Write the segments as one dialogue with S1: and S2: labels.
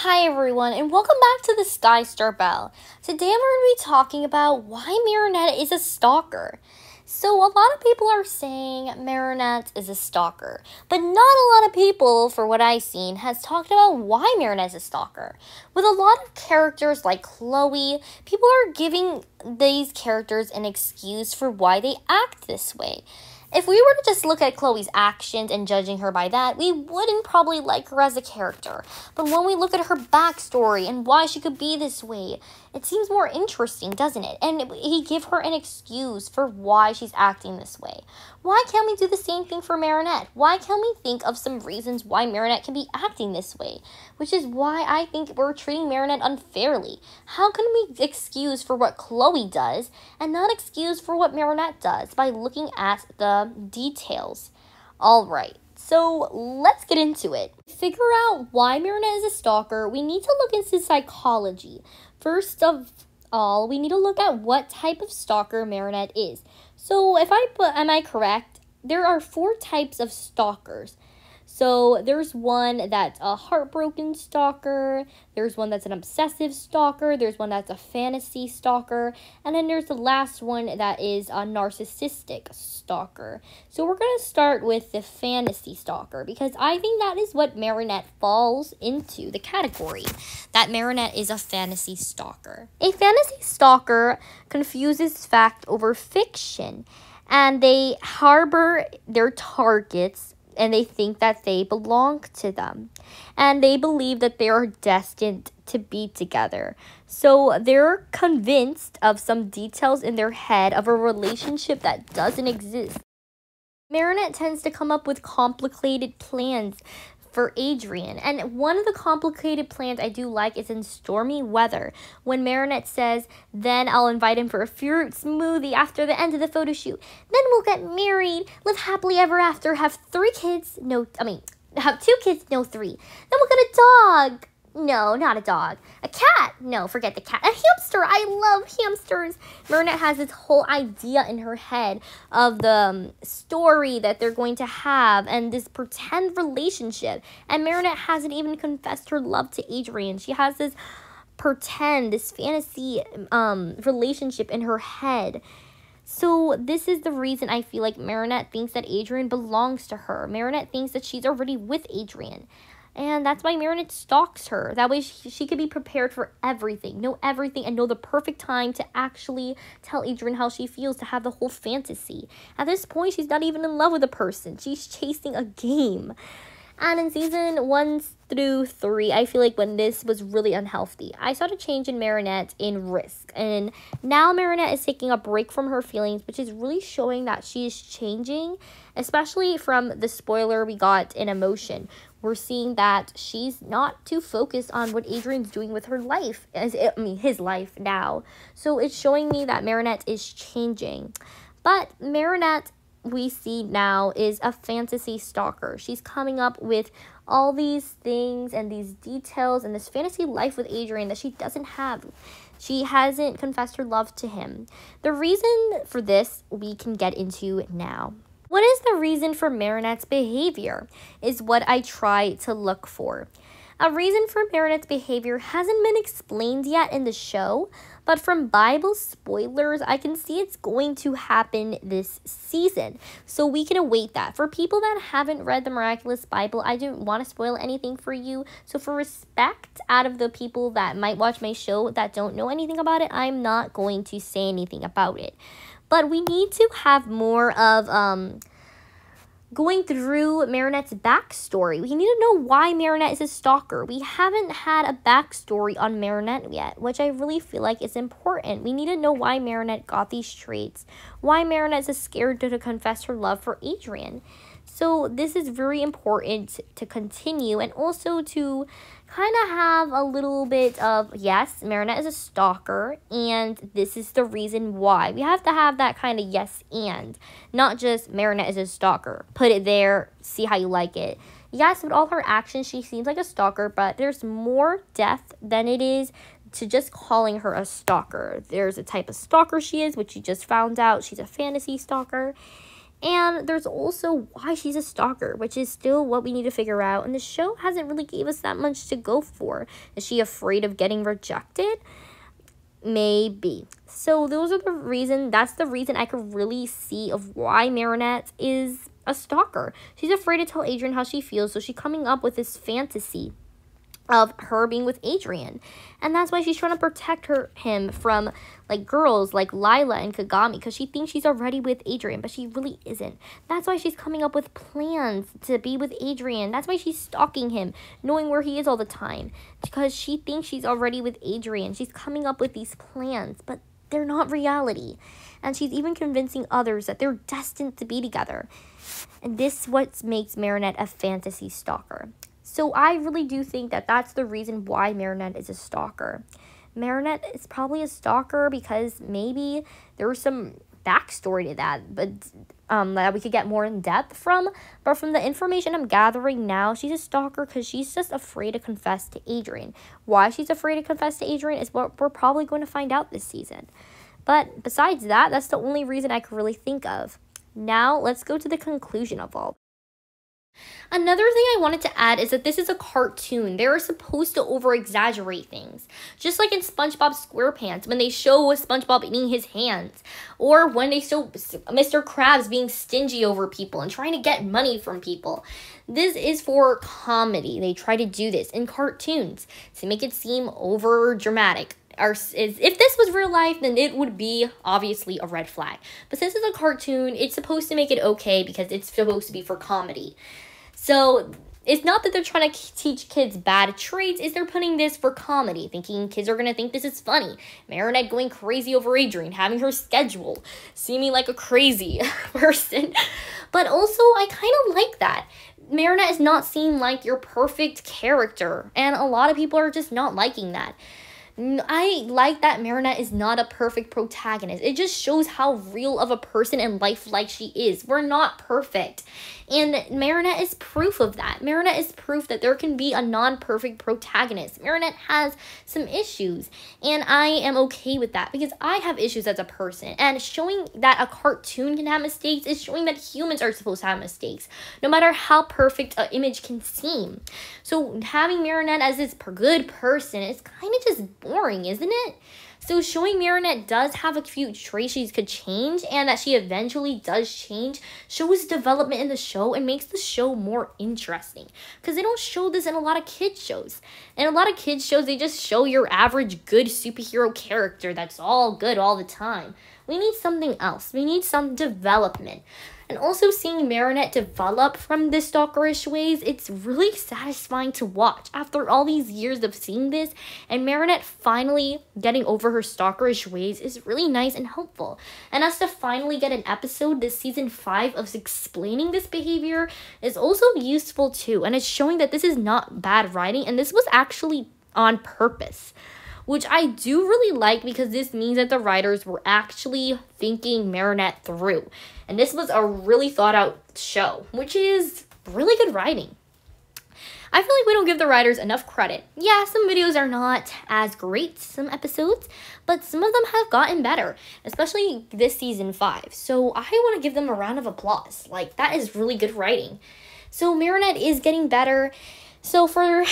S1: Hi everyone, and welcome back to the Sky Star Bell. Today I'm going to be talking about why Marinette is a stalker. So a lot of people are saying Marinette is a stalker, but not a lot of people, for what I've seen, has talked about why Marinette is a stalker. With a lot of characters like Chloe, people are giving these characters an excuse for why they act this way. If we were to just look at Chloe's actions and judging her by that, we wouldn't probably like her as a character. But when we look at her backstory and why she could be this way, it seems more interesting, doesn't it? And he give her an excuse for why she's acting this way. Why can't we do the same thing for Marinette? Why can't we think of some reasons why Marinette can be acting this way? Which is why I think we're treating Marinette unfairly. How can we excuse for what Chloe does and not excuse for what Marinette does by looking at the details? Alright, so let's get into it. To figure out why Marinette is a stalker, we need to look into psychology. First of all, we need to look at what type of stalker Marinette is. So am I correct? There are 4 types of stalkers. So there's one that's a heartbroken stalker, there's one that's an obsessive stalker, there's one that's a fantasy stalker, and then there's the last one that is a narcissistic stalker. So we're going to start with the fantasy stalker because I think that is what Marinette falls into, the category, that Marinette is a fantasy stalker. A fantasy stalker confuses fact over fiction, and they harbor their targets and they think that they belong to them. And they believe that they are destined to be together. So they're convinced of some details in their head of a relationship that doesn't exist. Marinette tends to come up with complicated plans for Adrian. And one of the complicated plans I do like is in stormy weather, when Marinette says, then I'll invite him for a fruit smoothie after the end of the photo shoot. Then we'll get married, live happily ever after, have 3 kids, have 2 kids, no 3. Then we'll get a dog. No, not a dog. A cat. No, forget the cat. A hamster. I love hamsters. Marinette has this whole idea in her head of the story that they're going to have and this pretend relationship. And Marinette hasn't even confessed her love to Adrian. She has this fantasy relationship in her head. So this is the reason I feel like Marinette thinks that Adrian belongs to her. Marinette thinks that she's already with Adrian. And that's why Marinette stalks her. That way she could be prepared for everything, know everything, and know the perfect time to actually tell Adrian how she feels, to have the whole fantasy. At this point, she's not even in love with a person. She's chasing a game. And in season 1 through 3, I feel like when this was really unhealthy, I saw a change in Marinette in Risk. And now Marinette is taking a break from her feelings, which is really showing that she is changing, especially from the spoiler we got in Emotion. We're seeing that she's not too focused on what Adrian's doing with her life, his life now. So it's showing me that Marinette is changing. But Marinette, we see now, is a fantasy stalker. She's coming up with all these things and these details and this fantasy life with Adrian that she doesn't have. She hasn't confessed her love to him. The reason for this we can get into now. What is the reason for Marinette's behavior is what I try to look for. A reason for Marinette's behavior hasn't been explained yet in the show, but from Bible spoilers, I can see it's going to happen this season. So we can await that. For people that haven't read the Miraculous Bible, I don't want to spoil anything for you. So for respect out of the people that might watch my show that don't know anything about it, I'm not going to say anything about it. But we need to have more of going through Marinette's backstory. We need to know why Marinette is a stalker. We haven't had a backstory on Marinette yet, which I really feel like is important. We need to know why Marinette got these traits, why Marinette is scared to confess her love for Adrian. So this is very important to continue, and also to kind of have a little bit of, yes, Marinette is a stalker, and this is the reason why. We have to have that kind of yes and, not just Marinette is a stalker. Put it there, see how you like it. Yes, with all her actions, she seems like a stalker, but there's more depth than it is to just calling her a stalker. There's a type of stalker she is, which you just found out. She's a fantasy stalker. And there's also why she's a stalker, which is still what we need to figure out. And the show hasn't really gave us that much to go for. Is she afraid of getting rejected? Maybe. So those are the reason. That's the reason I could really see of why Marinette is a stalker. She's afraid to tell Adrian how she feels, so she's coming up with this fantasy of her being with Adrian. And that's why she's trying to protect him from like girls like Lila and Kagami, because she thinks she's already with Adrian, but she really isn't. That's why she's coming up with plans to be with Adrian. That's why she's stalking him, knowing where he is all the time, because she thinks she's already with Adrian. She's coming up with these plans, but they're not reality. And she's even convincing others that they're destined to be together. And this is what makes Marinette a fantasy stalker. So I really do think that that's the reason why Marinette is a stalker. Marinette is probably a stalker because maybe there was some backstory to that, but that we could get more in depth from. But from the information I'm gathering now, she's a stalker because she's just afraid to confess to Adrian. Why she's afraid to confess to Adrian is what we're probably going to find out this season. But besides that, that's the only reason I could really think of. Now, let's go to the conclusion of all. Another thing I wanted to add is that this is a cartoon. They're supposed to over-exaggerate things. Just like in SpongeBob SquarePants, when they show SpongeBob eating his hands. Or when they show Mr. Krabs being stingy over people and trying to get money from people. This is for comedy. They try to do this in cartoons to make it seem over-dramatic. If this was real life, then it would be obviously a red flag. But since it's a cartoon, it's supposed to make it okay because it's supposed to be for comedy. So it's not that they're trying to teach kids bad traits, it's they're putting this for comedy, thinking kids are going to think this is funny. Marinette going crazy over Adrian, having her schedule, seeming like a crazy person. But also, I kind of like that. Marinette is not seen like your perfect character, and a lot of people are just not liking that. I like that Marinette is not a perfect protagonist. It just shows how real of a person and lifelike she is. We're not perfect. And Marinette is proof of that. Marinette is proof that there can be a non-perfect protagonist. Marinette has some issues. And I am okay with that because I have issues as a person. And showing that a cartoon can have mistakes is showing that humans are supposed to have mistakes. No matter how perfect an image can seem. So having Marinette as this good person is kind of just boring, isn't it? So showing Marinette does have a few traits she could change and that she eventually does change shows development in the show and makes the show more interesting. Because they don't show this in a lot of kids shows. In a lot of kids shows, they just show your average good superhero character that's all good all the time. We need something else. We need some development. And also seeing Marinette develop from this stalkerish ways, it's really satisfying to watch. After all these years of seeing this, and Marinette finally getting over her stalkerish ways is really nice and helpful. And us to finally get an episode this season 5 of explaining this behavior is also useful too. And it's showing that this is not bad writing, and this was actually on purpose. Which I do really like because this means that the writers were actually thinking Marinette through. And this was a really thought out show, which is really good writing. I feel like we don't give the writers enough credit. Yeah, some videos are not as great, some episodes, but some of them have gotten better, especially this season 5. So I want to give them a round of applause. Like, that is really good writing. So Marinette is getting better. So for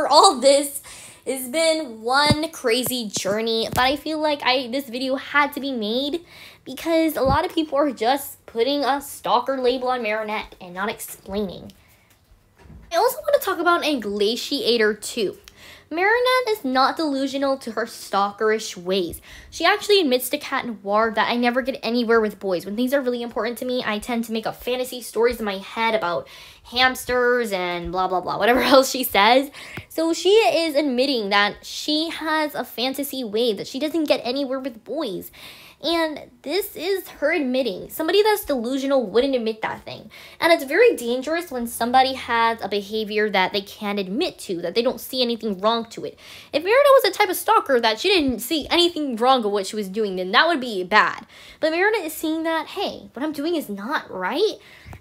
S1: all this, it's been one crazy journey, but I feel like this video had to be made because a lot of people are just putting a stalker label on Marinette and not explaining. I also want to talk about Inglatiator 2. Marinette is not delusional to her stalkerish ways. She actually admits to Cat Noir that I never get anywhere with boys. When things are really important to me, I tend to make up fantasy stories in my head about hamsters and blah, blah, blah, whatever else she says. So she is admitting that she has a fantasy way, that she doesn't get anywhere with boys. And this is her admitting. Somebody that's delusional wouldn't admit that thing. And it's very dangerous when somebody has a behavior that they can't admit to, that they don't see anything wrong to it. If Marinette was the type of stalker that she didn't see anything wrong with what she was doing, then that would be bad. But Marinette is seeing that, hey, what I'm doing is not right.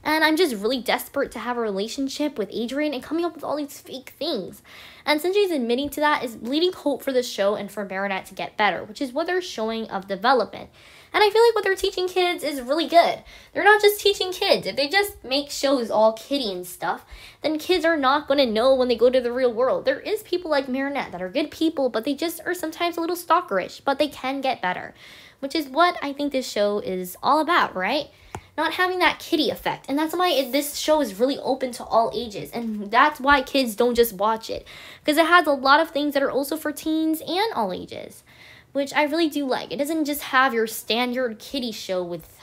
S1: And I'm just really desperate to have a relationship with Adrian and coming up with all these fake things. And Sanjay's admitting to that is leading hope for the show and for Marinette to get better, which is what they're showing of development. And I feel like what they're teaching kids is really good. They're not just teaching kids. If they just make shows all kiddie and stuff, then kids are not going to know when they go to the real world. There is people like Marinette that are good people, but they just are sometimes a little stalkerish, but they can get better, which is what I think this show is all about, right? Not having that kiddie effect. And that's why this show is really open to all ages. And that's why kids don't just watch it, because it has a lot of things that are also for teens and all ages, which I really do like. It doesn't just have your standard kiddie show with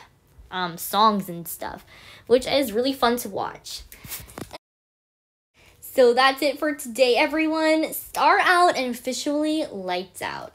S1: songs and stuff, which is really fun to watch. So that's it for today, everyone. Star out and officially lights out.